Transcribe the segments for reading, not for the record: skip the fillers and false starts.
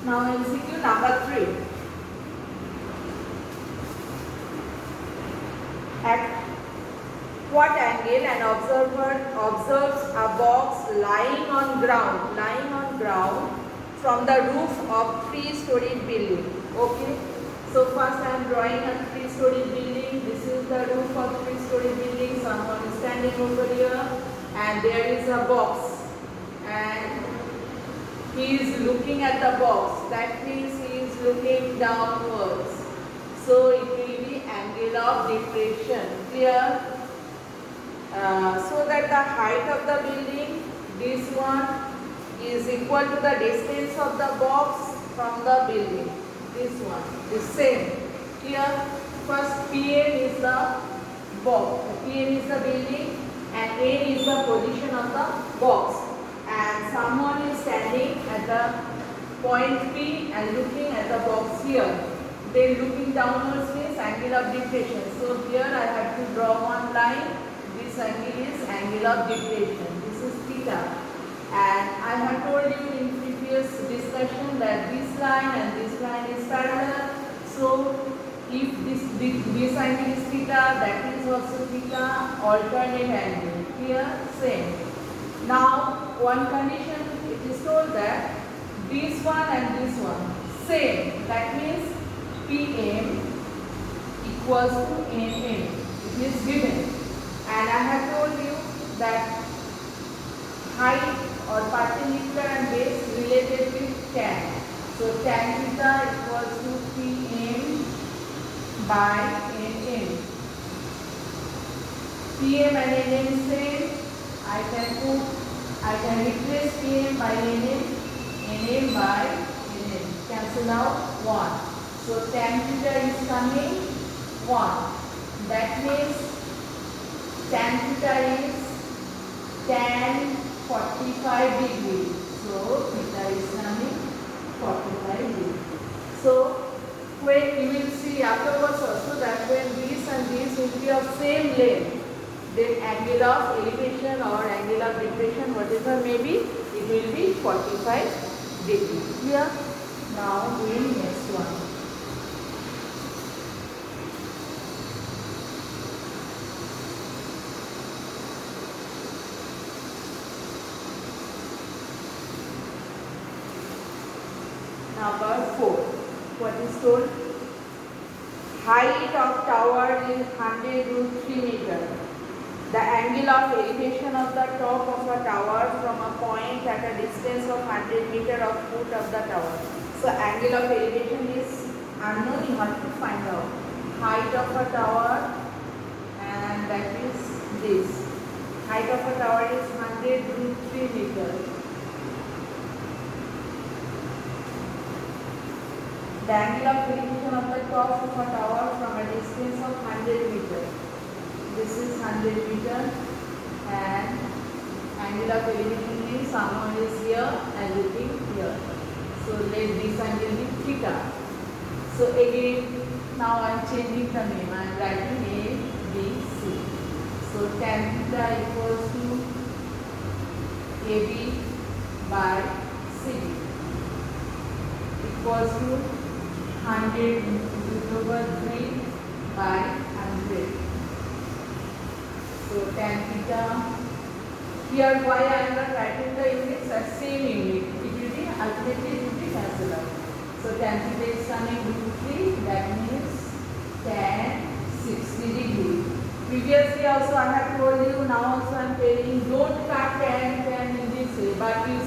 Now MCQ number 3. At what angle an observer observes a box lying on ground from the roof of 3-story building? Okay. So first I am drawing a 3-story building. This is the roof of 3-story building. Someone is standing over here, and there is a box, and he is looking at the box. That means he is looking downwards. So it will be angle of depression. Clear? So that the height of the building, this one, is equal to the distance of the box from the building. This one is same. Clear? First PM is the box. PM is the building and N is the position of the box. And someone is standing at the point P and looking at the box here. Then looking downwards means angle of depression. So here I have to draw one line. This angle is angle of depression. This is theta. And I have told you in previous discussion that this line and this line is parallel. So if this angle is theta, that is also theta, alternate angle. Here, same. Now, one condition, it is told that this one and this one, same. That means PM equals to NN. It is given. And I have told you that height or perpendicular and base related with tan. So tan theta equals to PM by NN. PM and NN same. I can replace PM by NN, NN by NN. Cancel out 1. So tan theta is coming 1. That means tan theta is tan 45 degree. So theta is coming 45 degree. So when you will see afterwards also that when this and this will be of same length, then angle of elevation or angle of depression, whatever may be, it will be 45 degree. Clear? Now doing next one. Number 4. What is told? Height of tower is 100√3 meter. The angle of elevation of the top of a tower from a point at a distance of 100 meter of foot of the tower. So angle of elevation is unknown, you have to find out. Height of a tower, and that is this. Height of a tower is 100√3 meter. The angle of elevation of the top of a tower from a distance of 100 meter. This is 100 meter, and angle of elevation means someone is here and looking here. So let this angle be theta. So again, now I am changing the name. I am writing A, B, C. So tan theta equals to AB by CD equals to 100√3 by 100. So tan theta. Here why I am not writing the units as same unit. It will be ultimately it will be cancelled out. So tan theta is coming √3. That means tan 60 degree. Previously also I have told you. Now also I am telling. Don't cut tan in this way. But you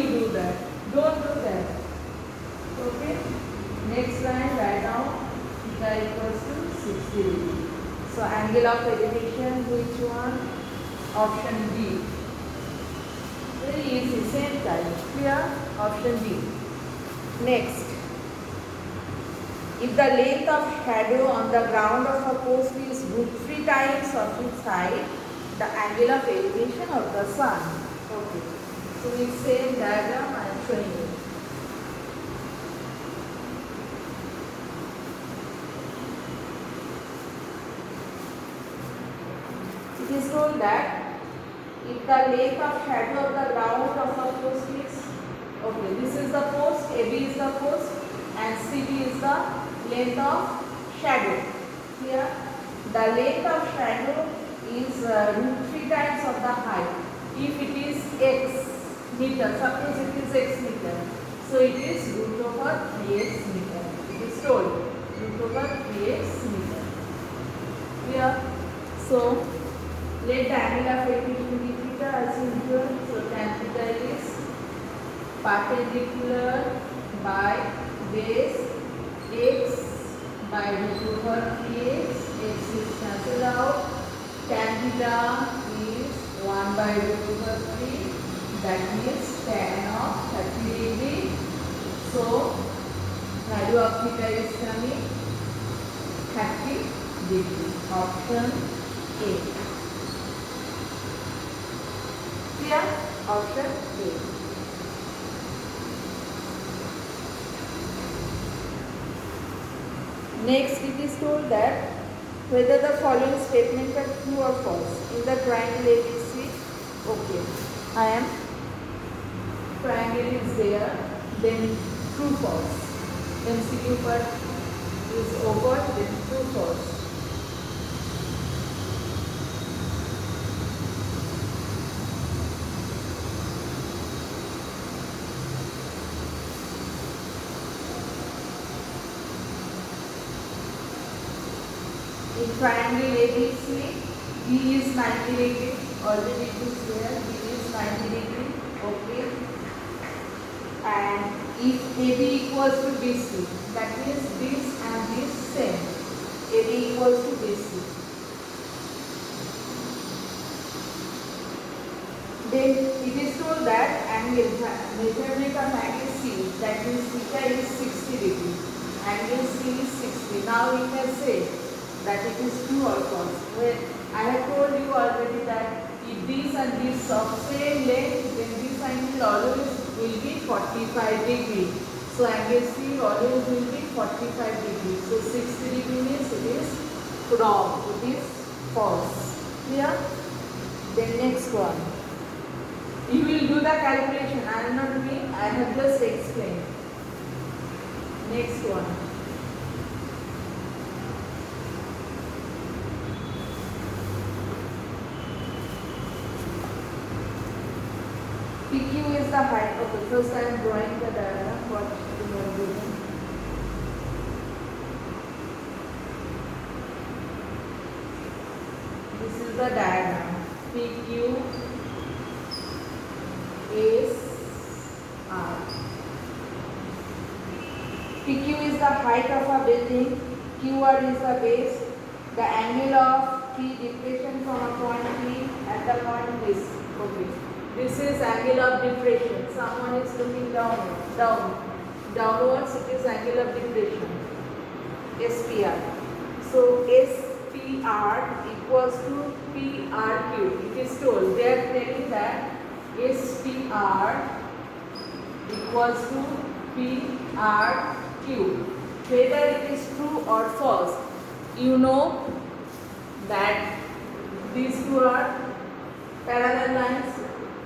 do that. Don't do that. Okay. Next line, write down theta equals to 60 degree. So angle of elevation, which one? Option D. Very easy, same type. Clear? Option D. Next. If the length of shadow on the ground of a post is √3 times of its height, the angle of elevation of the sun. Okay. So it's same diagram I am showing you. It is told that if the length of shadow of the ground of a post is, okay, this is the post, AB is the length of shadow. Here, the length of shadow is root 3 times of the height. If it is x meter, suppose it is x meter, so it is root over 3x meter. It is told root over 3x meter. Here, so let the angle of elevation be theta as usual. So tan theta is perpendicular by base x by root over 3x. X is cancelled out. Tan theta is 1 by root over 3. That means tan of 30 degree. So value of theta is coming 30 degree. Option A. Clear? Option A. Next, it is told that whether the following statements are true or false. In the triangle ABC, okay, I am triangle is there, then true false. MCQ part is over, then true false. In triangle ABC, B is 90 degree, already it is there, B is 90 degree, okay. And if AB equals to BC, that means this and this same, AB equals to BC. Then it is told that angle, measurement of angle C, that means theta is 60 degree, angle C is 60. Now we can say that it is true or false. Well, I have told you already that if this and this of same length, then this angle always will be 45 degree. So angle C always will be 45 degree. So 60 degree means it is wrong. It is false. Clear? Then next one. You will do the calculation. I am not doing. I have just explained. Next one. PQ is the height. Okay, first I am drawing the diagram. What you are doing. This is the diagram. PQ is R. PQ is the height of a building. QR is the base. The angle of P depression from a point P at the point is okay. This is angle of depression. Someone is looking downwards. It is angle of depression. SPR. So SPR equals to PRQ. It is told. They are telling that SPR equals to PRQ. Whether it is true or false, you know that these two are parallel lines.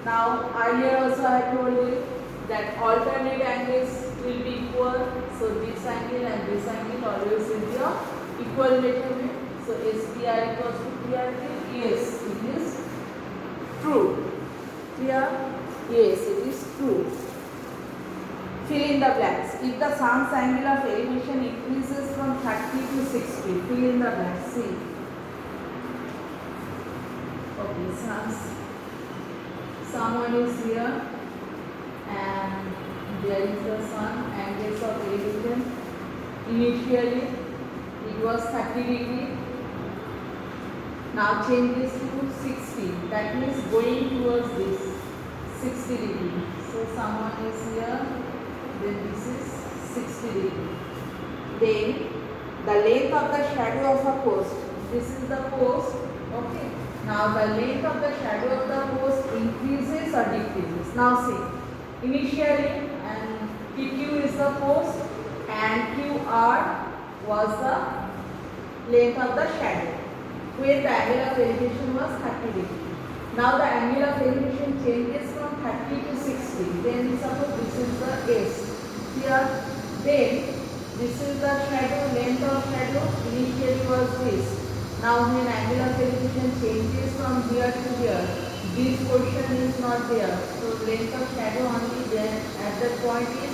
Now earlier also I told you that alternate angles will be equal. So this angle and this angle always will be of equal measurement. So SPR equals to PRQ. Yes, it is true. Clear? Yes, it is true. Fill in the blanks. If the sun's angle of elevation increases from 30 to 60, fill in the blanks. See. Okay, someone is here and there is the sun, angles of elevation. Initially it was 30 degree. Now change this to 60. That means going towards this 60 degree. So someone is here. Then this is 60 degree. Then the length of the shadow of a post. This is the post. Okay. Now the length of the shadow of the post increases or decreases. Now see. Initially, and PQ is the post and QR was the length of the shadow, where the angle of elevation was 30 degree. Now the angle of elevation changes from 30 to 60. Then suppose this is the S. Here, then This is the shadow, length of shadow initially was this. Now when angle of elevation changes from here to here, this portion is not there. So length of shadow only then at that point is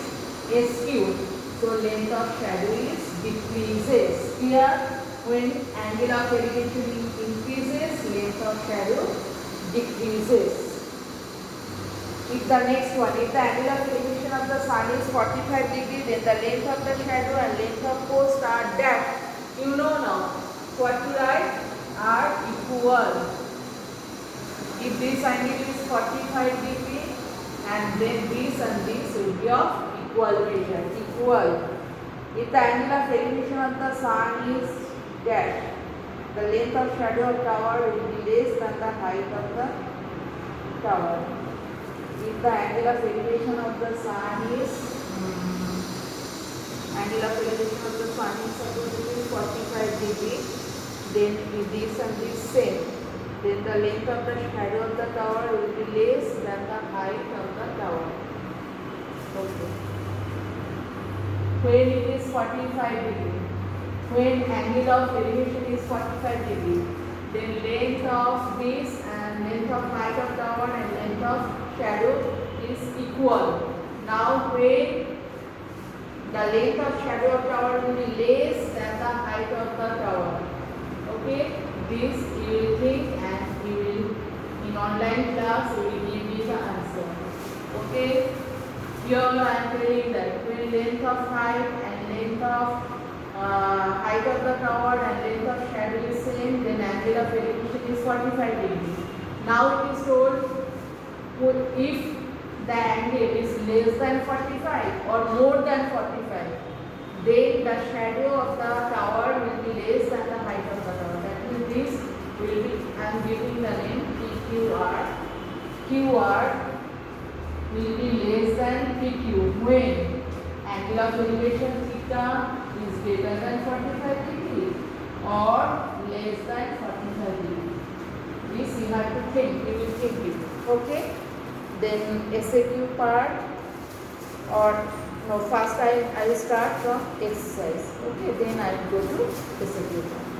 SQ. So length of shadow is decreases. Here when angle of elevation increases, length of shadow decreases. If the next one, if the angle of elevation of the sun is 45 degrees, then the length of the shadow and length of post are dash. You know now what to write? Are equal. If this angle is 45 degrees, and then this and this will be of equal measure. Equal. If the angle of elevation of the sun is dash, the length of shadow of tower will be less than the height of the tower. If the angle of elevation of the sun is supposed to be 45 degrees, then if this and this same, then the length of the shadow of the tower will be less than the height of the tower. Okay. When it is 45 degrees, when angle of elevation is 45 degrees, then length of this and length of height of tower and length of shadow is equal. Now when the length of shadow of tower will be less than the height of the tower. Okay, this you will think and you will in online class you will give me the answer. Okay, here I am telling that when length of height and length of height of the tower and length of shadow is same, then angle of elevation is 45 degrees. Now it is told if the angle is less than 45 or more than 45, then the shadow of the tower will be less than the height of the tower. That means this will be, I am giving the name PQR. QR will be less than PQ when angle of elevation theta is greater than 45 degrees or less than 45 degrees. This you have to think, you will think it. Okay? Then SAQ part, or no, first I will start from exercise. Okay, then I will go to SAQ part.